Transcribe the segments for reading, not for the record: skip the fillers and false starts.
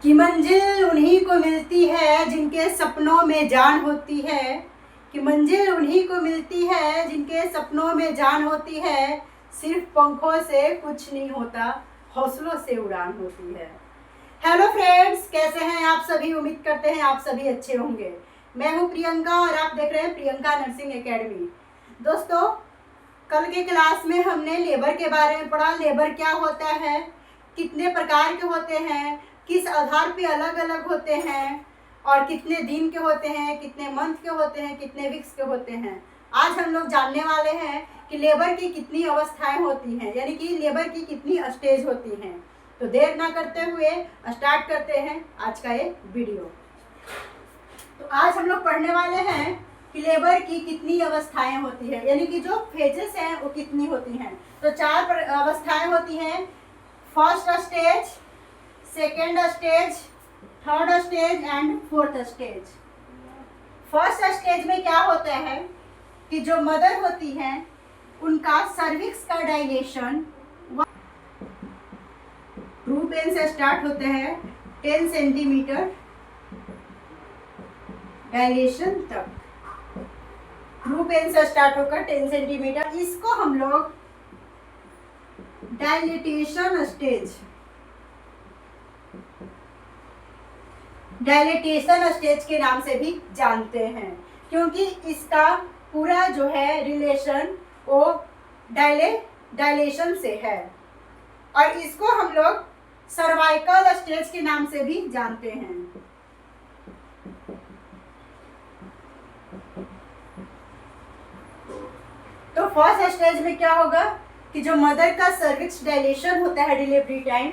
कि मंजिल उन्हीं को मिलती है जिनके सपनों में जान होती है। कि मंजिल उन्हीं को मिलती है जिनके सपनों में जान होती है। सिर्फ पंखों से कुछ नहीं होता, हौसलों से उड़ान होती है। हेलो फ्रेंड्स, कैसे हैं आप सभी? उम्मीद करते हैं आप सभी अच्छे होंगे। मैं हूं प्रियंका और आप देख रहे हैं प्रियंका नर्सिंग एकेडमी। दोस्तों, कल के क्लास में हमने लेबर के बारे में पढ़ा। लेबर क्या होता है, कितने प्रकार के होते हैं, किस आधार पे अलग अलग होते हैं, और कितने दिन के होते हैं, कितने मंथ के होते हैं, कितने वीक्स के होते हैं। आज हम लोग जानने वाले हैं कि लेबर की कितनी अवस्थाएं होती हैं, यानी कि लेबर की कितनी स्टेज होती हैं। तो देर ना करते हुए स्टार्ट करते हैं आज का ये वीडियो। तो आज हम लोग पढ़ने वाले हैं कि लेबर की कितनी अवस्थाएं होती है, यानी कि जो फेजेस हैं वो कितनी होती हैं। तो चार अवस्थाएं होती हैं। First stage, second stage, third stage and fourth stage. First stage में क्या होता है कि जो मदर होती हैं उनका सर्विक्स का डायलेशन ट्रू पेन से स्टार्ट होते हैं 10 सेंटीमीटर डायलेशन तक। ट्रू पेन से स्टार्ट होकर 10 सेंटीमीटर, इसको हम लोग डायलेटेशन स्टेज के नाम से भी जानते हैं, क्योंकि इसका पूरा जो है रिलेशन वो डायलेशन से है। और इसको हम लोग सर्वाइकल स्टेज के नाम से भी जानते हैं। तो फर्स्ट स्टेज में क्या होगा कि जो मदर का सर्विक्स डायलेशन होता है delivery time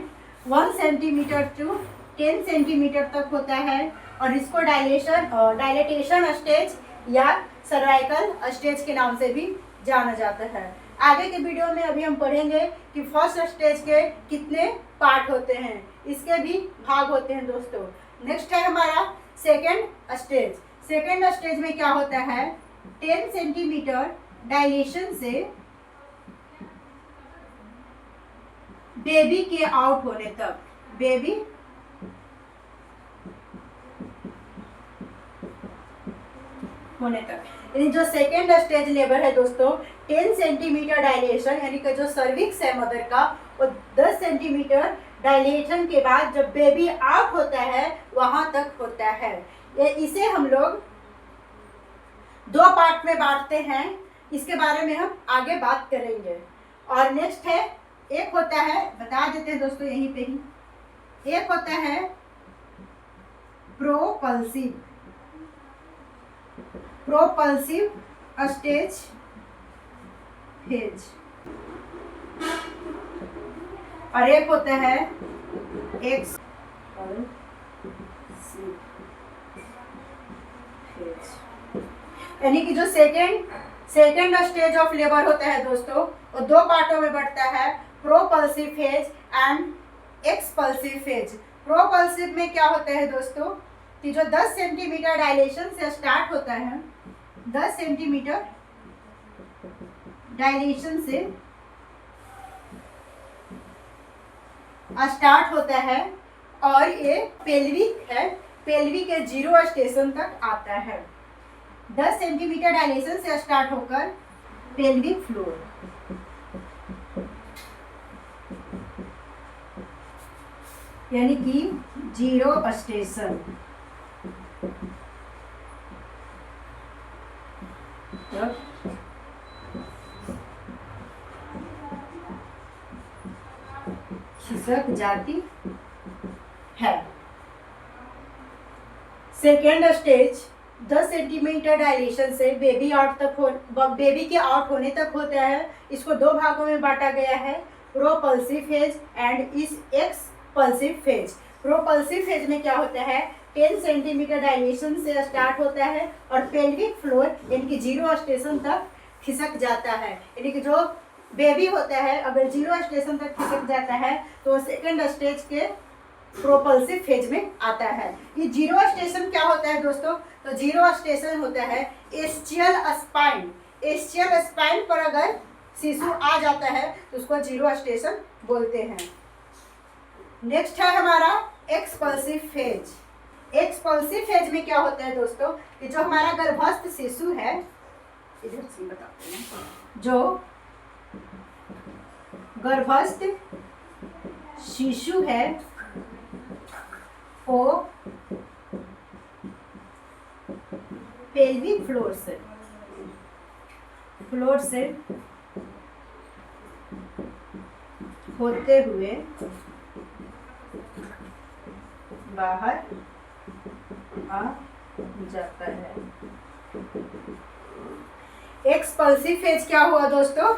1 centimetre to 10 centimetre तक होता है, और इसको डायलेटेशन स्टेज या सर्वाइकल स्टेज के नाम से भी जाना जाता है। आगे के वीडियो में अभी हम पढ़ेंगे कि फर्स्ट स्टेज के कितने पार्ट होते हैं, इसके भी भाग होते हैं दोस्तों। नेक्स्ट है हमारा सेकेंड स्टेज। सेकेंड स्टेज में क्या होता है, 10 सेंटीमीटर डायलेशन से बेबी के आउट होने तक, बेबी होने तक, यानी जो सेकेंड स्टेज लेबर है दोस्तों 10 सेंटीमीटर डायलेशन, यानी कि जो सर्विक्स है मदर का वो 10 सेंटीमीटर डायलेशन के बाद जब बेबी आउट होता है वहां तक होता है। इसे हम लोग दो पार्ट में बांटते हैं, इसके बारे में हम आगे बात करेंगे। और नेक्स्ट है, एक होता है, बता देते हैं दोस्तों यहीं पे ही, एक होता है प्रोपल्सिव स्टेज फेज, और एक होता है एक्सपल्सिव फेज। यानी कि जो सेकेंड स्टेज ऑफ लेबर होता है दोस्तों वो दो पार्टों में बढ़ता है, propulsive phase and expulsive phase. Propulsive में क्या होता है दोस्तों कि जो 10 सेंटीमीटर डायलेशन से स्टार्ट होता है, 10 सेंटीमीटर डायलेशन से स्टार्ट होता है और ये पेल्विक है, पेल्विक के 0 स्टेशन तक आता है। 10 सेंटीमीटर डायलेशन से स्टार्ट होकर पेल्विक फ्लोर, यानी कि 0 स्टेशन तक खिसक जाती है। सेकेंड स्टेज 10 सेंटीमीटर डायलेशन से बेबी के आउट होने तक होता है। इसको दो भागों में बांटा गया है, प्रोपल्सिव फेज एंड इस एक्सपल्सिव फेज। प्रोपल्सिव फेज में क्या होता है, 10 सेंटीमीटर डायलेशन से स्टार्ट होता है और पेल्विक फ्लोर यानी कि 0 स्टेशन तक खिसक जाता है। यानी कि जो बेबी होता है अगर 0 स्टेशन तक खिसक जाता है तो सेकेंड स्टेज के प्रोपल्सिव फेज में आता है। ये 0 स्टेशन क्या होता है दोस्तों, तो 0 स्टेशन होता है एस्चियल स्पाइन। एस्चियल स्पाइन पर अगर शिशु आ जाता है तो उसको 0 स्टेशन बोलते हैं। नेक्स्ट है हमारा एक्सपल्सिव फेज। एक्सपल्सिव फेज में क्या होता है दोस्तों कि जो हमारा गर्भस्थ शिशु है, इधर से बताते हैं, जो गर्भस्थ शिशु है वो पेल्विक फ्लोर से होते हुए बाहर आ जाता है। एक्सपल्सिव फेज क्या हुआ दोस्तों?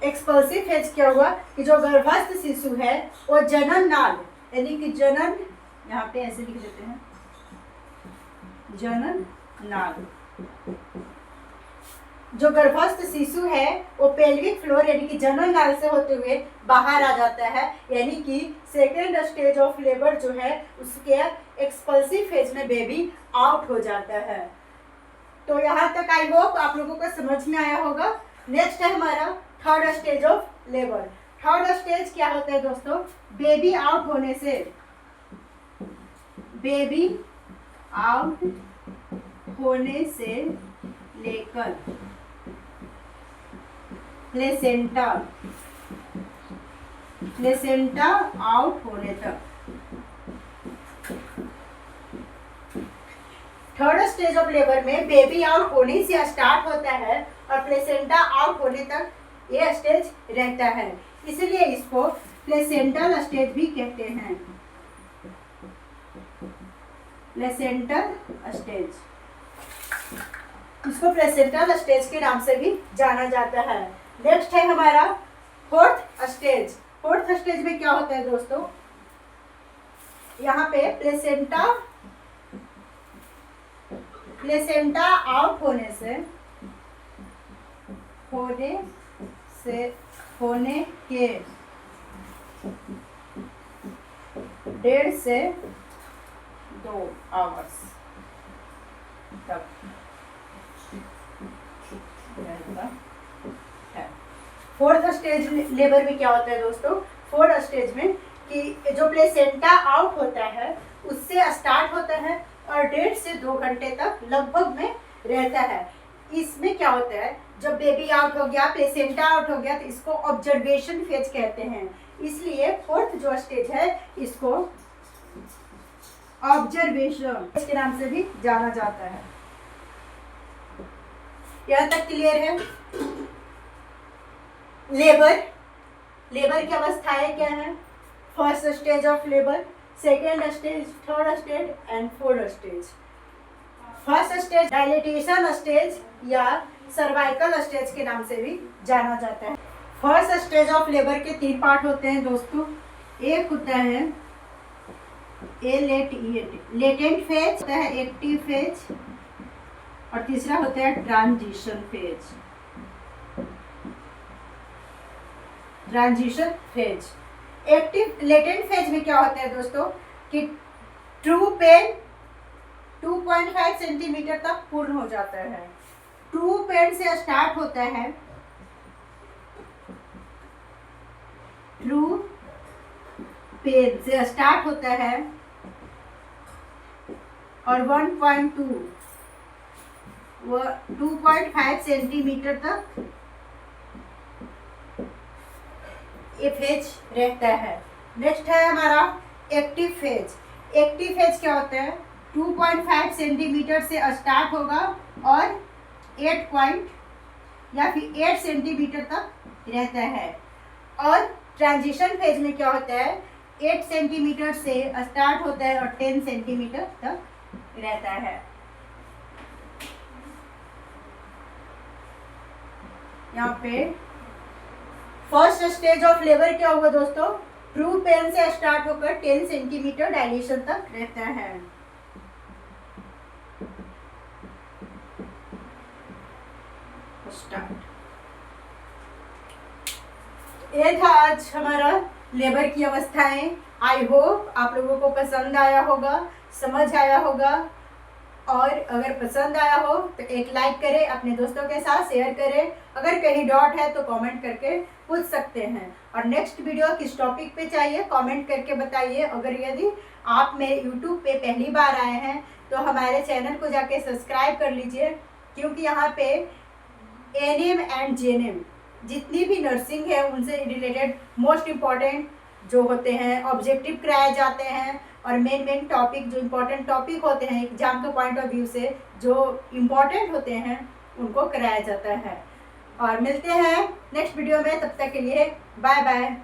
एक्सपल्सिव फेज क्या हुआ कि जो गर्भस्थ शिशु है वो जनन नाल, यानी कि जनन, यहाँ पे ऐसे लिख देते हैं, जनन नाल, जो गर्भस्थ शिशु है वो पेल्विक फ्लोर यानी कि जनन नाल से होते हुए बाहर आ जाता है, यानी कि सेकेंड स्टेज ऑफ लेबर जो है उसके एक्सपल्सिव फेज में बेबी आउट हो जाता है। तो यहाँ तक आई होप आप लोगों को समझ में आया होगा। नेक्स्ट है हमारा third stage of labour. Third stage क्या होता है दोस्तों? बेबी आउट होने से, बेबी आउट होने से लेकर प्लेसेंटा, प्लेसेंटा आउट होने तक। थर्ड स्टेज ऑफ लेबर में बेबी आउट होने से स्टार्ट होता है और प्लेसेंटा आउट होने तक ये स्टेज रहता है, इसलिए इसको प्लेसेंटल स्टेज भी कहते हैं। प्लेसेंटल स्टेज, इसको प्लेसेंटल स्टेज के नाम से भी जाना जाता है। नेक्स्ट है हमारा फोर्थ स्टेज। फोर्थ स्टेज में क्या होता है दोस्तों? यहाँ पे प्लेसेंटा आउट होने के 1.5 से 2 आवर्स तक रहता है। फोर्थ स्टेज लेबर में क्या होता है दोस्तों? फोर्थ स्टेज में कि जो प्लेसेंटा आउट होता है उससे स्टार्ट होता है और 1.5 से 2 घंटे तक लगभग में रहता है। इसमें क्या होता है, जब बेबी आउट हो गया, प्लेसेंटा आउट हो गया, तो इसको ऑब्जर्वेशन फेज कहते हैं। इसलिए फोर्थ जो स्टेज है इसको ऑब्जर्वेशन के नाम से भी जाना जाता है। यहाँ तक क्लियर है? लेबर की अवस्थाएं क्या है? First stage of labour, second stage, third stage and fourth stage. First stage dilatation stage या सर्वाइकल स्टेज के नाम से भी जाना जाता है। फर्स्ट स्टेज ऑफ लेबर के 3 पार्ट होते हैं दोस्तों। एक होता है लेटेंट फेज, होता है एक्टिव फेज, और तीसरा होता है transition phase. Transition phase, active latent phase में क्या होता है दोस्तों कि ट्रू पेन 2.5 सेंटीमीटर तक पूर्ण हो जाता है। ट्रू पेन से स्टार्ट होता है, ट्रू पेन से स्टार्ट होता है और 2.5 सेंटीमीटर तक ये फेज रहता है। नेक्स्ट है हमारा एक्टिव फेज। एक्टिव फेज क्या होता है? 2.5 सेंटीमीटर से स्टार्ट होगा और 8 सेंटीमीटर तक रहता है। और ट्रांजिशन फेज में क्या होता है? 8 सेंटीमीटर से स्टार्ट होता है और 10 सेंटीमीटर तक रहता है। यहाँ पे फर्स्ट स्टेज ऑफ लेबर क्या होगा दोस्तों? ट्रू पेन से स्टार्ट होकर 10 सेंटीमीटर डायलेशन तक रहता है। स्टार्ट। ये था आज हमारा लेबर की अवस्थाएं। आई होप आप लोगों को पसंद आया होगा, समझ आया होगा। और अगर पसंद आया हो तो एक लाइक करें, अपने दोस्तों के साथ शेयर करें। अगर कहीं डाउट है तो कमेंट करके पूछ सकते हैं। और नेक्स्ट वीडियो किस टॉपिक पे चाहिए कमेंट करके बताइए। अगर यदि आप मेरे यूट्यूब पे पहली बार आए हैं तो हमारे चैनल को जाके सब्सक्राइब कर लीजिए, क्योंकि यहाँ पे एएनएम एंड जेएनएम जितनी भी नर्सिंग है उनसे रिलेटेड मोस्ट इम्पॉर्टेंट जो होते हैं ऑब्जेक्टिव कराए जाते हैं, और मेन टॉपिक जो इम्पोर्टेंट टॉपिक होते हैं एग्जाम के पॉइंट ऑफ व्यू से जो इम्पोर्टेंट होते हैं उनको कराया जाता है। और मिलते हैं नेक्स्ट वीडियो में, तब तक के लिए बाय बाय।